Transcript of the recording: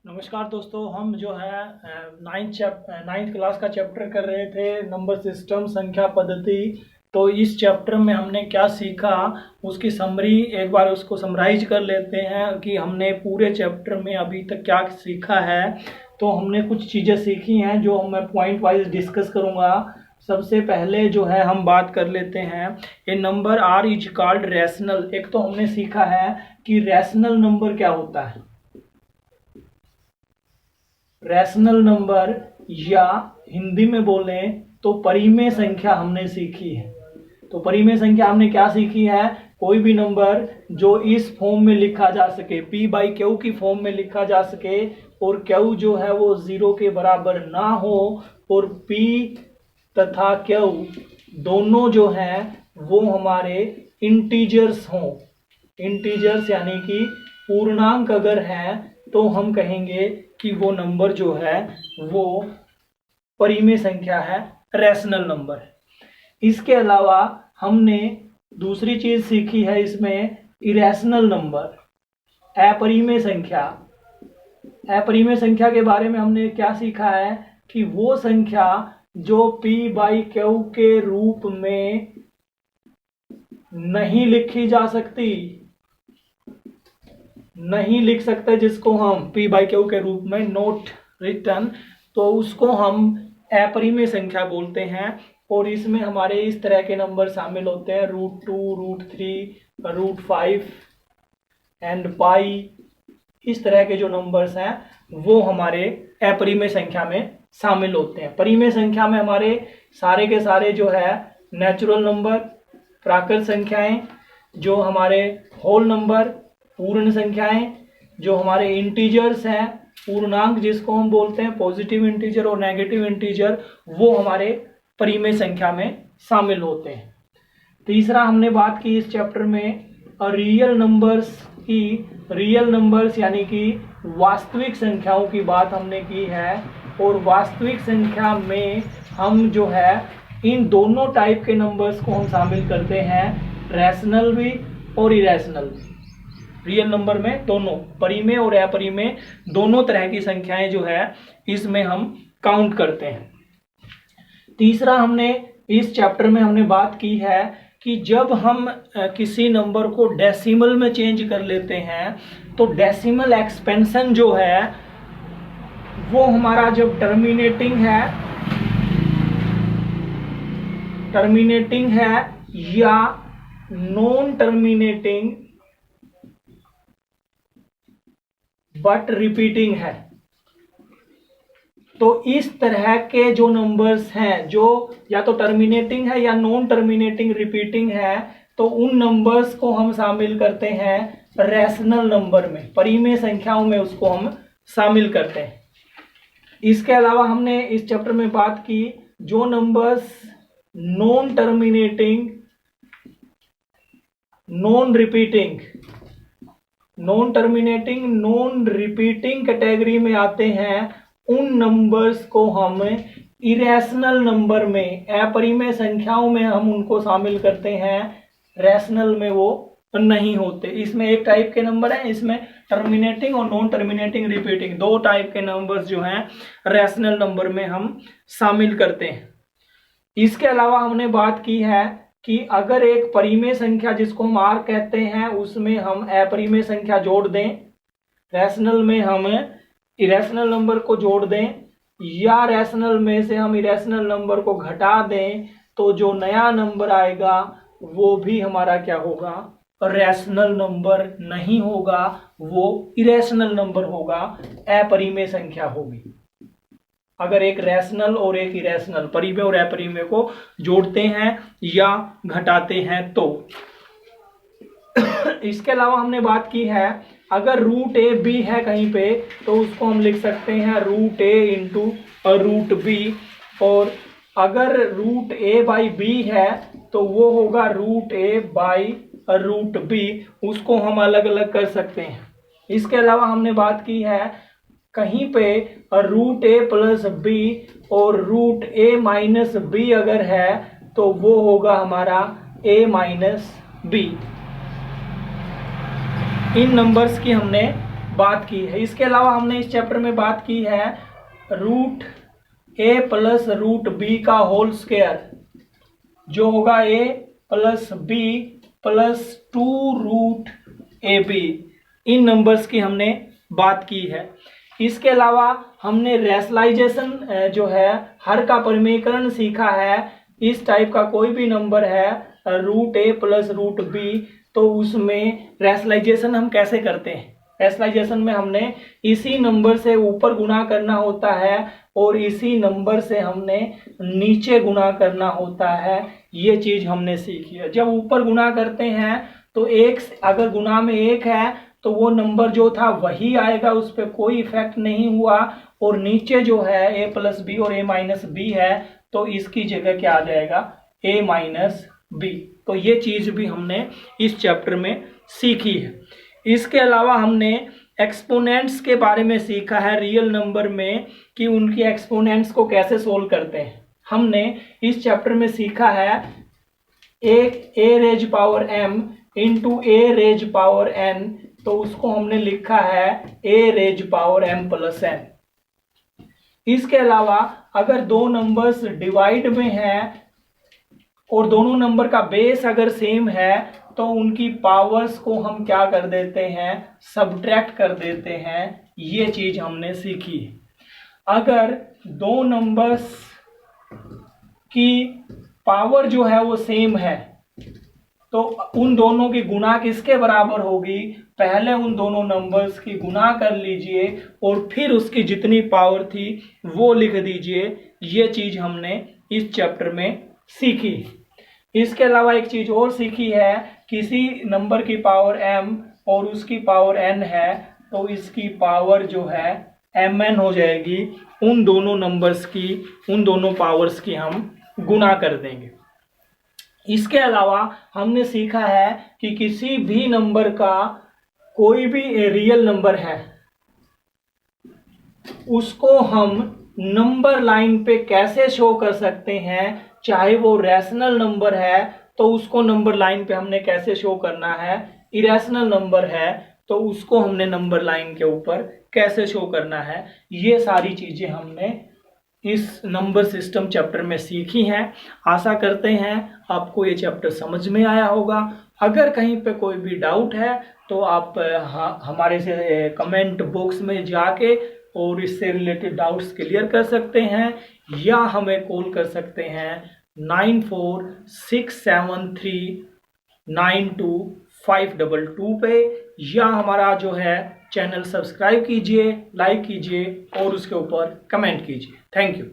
नमस्कार दोस्तों, हम जो है नाइन्थ क्लास का चैप्टर कर रहे थे, नंबर सिस्टम, संख्या पद्धति। तो इस चैप्टर में हमने क्या सीखा उसकी समरी एक बार उसको समराइज कर लेते हैं कि हमने पूरे चैप्टर में अभी तक क्या सीखा है। तो हमने कुछ चीज़ें सीखी हैं जो मैं पॉइंट वाइज डिस्कस करूँगा। सबसे पहले जो है हम बात कर लेते हैं, a number r is called rational. एक तो हमने सीखा है कि रैशनल नंबर क्या होता है। रैशनल नंबर या हिंदी में बोलें तो परिमेय संख्या हमने सीखी है। तो परिमेय संख्या हमने क्या सीखी है, कोई भी नंबर जो इस फॉर्म में लिखा जा सके, p बाई क्यू की फॉर्म में लिखा जा सके और क्यू जो है वो 0 के बराबर ना हो और p तथा क्यू दोनों जो है वो हमारे इंटीजर्स हों। इंटीजर्स यानी कि पूर्णांक अगर है तो हम कहेंगे कि वो नंबर जो है वो परिमेय संख्या है, रैशनल नंबर है। इसके अलावा हमने दूसरी चीज सीखी है इसमें, इरेशनल नंबर, अपरिमेय संख्या। अपरिमेय संख्या के बारे में हमने क्या सीखा है कि वो संख्या जो p बाई क्यू के रूप में नहीं लिखी जा सकती, नहीं लिख सकते, जिसको हम p बाई क्यू के रूप में नोट रिटर्न, तो उसको हम अपरिमेय संख्या बोलते हैं। और इसमें हमारे इस तरह के नंबर शामिल होते हैं, √2, √3, √5 एंड पाई। इस तरह के जो नंबर्स हैं वो हमारे अपरिमेय संख्या में शामिल होते हैं। परिमेय संख्या में हमारे सारे के सारे जो है नेचुरल नंबर, प्राकृत संख्याएं, जो हमारे होल नंबर, पूर्ण संख्याएं, जो हमारे इंटीजर्स हैं, पूर्णांक जिसको हम बोलते हैं, पॉजिटिव इंटीजर और नेगेटिव इंटीजर, वो हमारे परिमेय संख्या में शामिल होते हैं। तीसरा हमने बात की इस चैप्टर में रियल नंबर्स की। रियल नंबर्स यानी कि वास्तविक संख्याओं की बात हमने की है। और वास्तविक संख्या में हम जो है इन दोनों टाइप के नंबर्स को हम शामिल करते हैं, रैशनल भी और इरेशनल भी। रियल नंबर में दोनों परिमेय और अपरिमेय दोनों तरह की संख्याएं जो है इसमें हम काउंट करते हैं। तीसरा हमने इस चैप्टर में हमने बात की है कि जब हम किसी नंबर को डेसिमल में चेंज कर लेते हैं तो डेसिमल एक्सपेंशन जो है वो हमारा जब टर्मिनेटिंग है या नॉन टर्मिनेटिंग बट रिपीटिंग है, तो इस तरह के जो नंबर्स हैं जो या तो टर्मिनेटिंग है या नॉन टर्मिनेटिंग रिपीटिंग है, तो उन नंबर्स को हम शामिल करते हैं रैशनल नंबर में, परिमेय संख्याओं में उसको हम शामिल करते हैं। इसके अलावा हमने इस चैप्टर में बात की जो numbers non terminating, non repeating category में आते हैं, उन नंबर्स को हम इरेशनल नंबर में, अपरिमेय संख्याओं में हम उनको शामिल करते हैं, रैशनल में वो नहीं होते। इसमें एक टाइप के नंबर हैं, इसमें टर्मिनेटिंग और नॉन टर्मिनेटिंग रिपीटिंग दो टाइप के नंबर्स जो हैं रैशनल नंबर में हम शामिल करते हैं। इसके अलावा हमने बात की है कि अगर एक परिमेय संख्या जिसको हम r कहते हैं उसमें हम अपरिमेय संख्या जोड़ दें, रैशनल में हम इरेशनल नंबर को जोड़ दें, या रैशनल में से हम इरेशनल नंबर को घटा दें, तो जो नया नंबर आएगा वो भी हमारा क्या होगा, रैशनल नंबर नहीं होगा, वो इरेशनल नंबर होगा, अपरिमेय संख्या होगी। अगर एक रैशनल और एक इरेशनल, परिमेय और अपरिमेय को जोड़ते हैं या घटाते हैं तो। इसके अलावा हमने बात की है अगर √a b है कहीं पे तो उसको हम लिख सकते हैं √a इंटू √b, और अगर √a बाई b है तो वो होगा √a बाई √b, उसको हम अलग अलग कर सकते हैं। इसके अलावा हमने बात की है कहीं पे √a प्लस b और √a माइनस b अगर है तो वो होगा हमारा a minus b। In numbers की हमने बात की है। इसके अलावा हमने इस चैप्टर में बात की है root a plus root b का होल स्क्वायर, जो होगा a plus b plus 2 root a b. इन नंबर्स की हमने बात की है। इसके अलावा हमने रैशनलाइजेशन जो है हर का परिमेयकरण सीखा है। इस टाइप का कोई भी नंबर है root a plus root B, तो उसमें रैशनलाइजेशन हम कैसे करते हैं। रैशनलाइजेशन में हमने इसी नंबर से ऊपर गुणा करना होता है और इसी नंबर से हमने नीचे गुणा करना होता है। ये चीज हमने सीखी है। जब ऊपर गुणा करते हैं तो एक अगर गुणा में एक है तो वो नंबर जो था वही आएगा, उस पर कोई इफेक्ट नहीं हुआ। और नीचे जो है ए प्लस बी और ए माइनस बी है, तो इसकी जगह क्या आ जाएगा, ए माइनस बी। तो ये चीज भी हमने इस चैप्टर में सीखी है। इसके अलावा हमने एक्सपोनेंट्स के बारे में सीखा है रियल नंबर में, कि उनकी एक्सपोनेंट्स को कैसे सोल्व करते हैं। हमने इस चैप्टर में सीखा है एक a raise power m into a raise power n, तो उसको हमने लिखा है a raise power m plus n. इसके अलावा अगर दो नंबर्स डिवाइड में हैं और दोनों नंबर का बेस अगर सेम है, तो उनकी पावर्स को हम क्या कर देते हैं, सब्ट्रैक्ट कर देते हैं। ये चीज हमने सीखी। अगर दो नंबर्स की पावर जो है वो सेम है, तो उन दोनों की गुणा किसके बराबर होगी, पहले उन दोनों नंबर्स की गुणा कर लीजिए और फिर उसकी जितनी पावर थी वो लिख दीजिए। ये चीज हमने इस चैप्टर में सीखी। इसके अलावा एक चीज और सीखी है, किसी नंबर की पावर m और उसकी पावर n है, तो इसकी पावर जो है mn हो जाएगी। उन दोनों नंबर्स की, उन दोनों पावर्स की हम गुणा कर देंगे। इसके अलावा हमने सीखा है कि किसी भी नंबर का कोई भी रियल नंबर है, उसको हम नंबर लाइन पे कैसे शो कर सकते हैं। चाहे वो रैशनल नंबर है तो उसको नंबर लाइन पे हमने कैसे शो करना है, इरेशनल नंबर है तो उसको हमने नंबर लाइन के ऊपर कैसे शो करना है। ये सारी चीजें हमने इस नंबर सिस्टम चैप्टर में सीखी हैं। आशा करते हैं आपको ये चैप्टर समझ में आया होगा। अगर कहीं पे कोई भी डाउट है तो आप हमारे से कमेंट बॉक्स में जाके और इससे रिलेटेड डाउट्स क्लियर कर सकते हैं, या हमें कॉल कर सकते हैं 9467392522 पे, या हमारा जो है चैनल सब्सक्राइब कीजिए, लाइक कीजिए और उसके ऊपर कमेंट कीजिए। Thank you.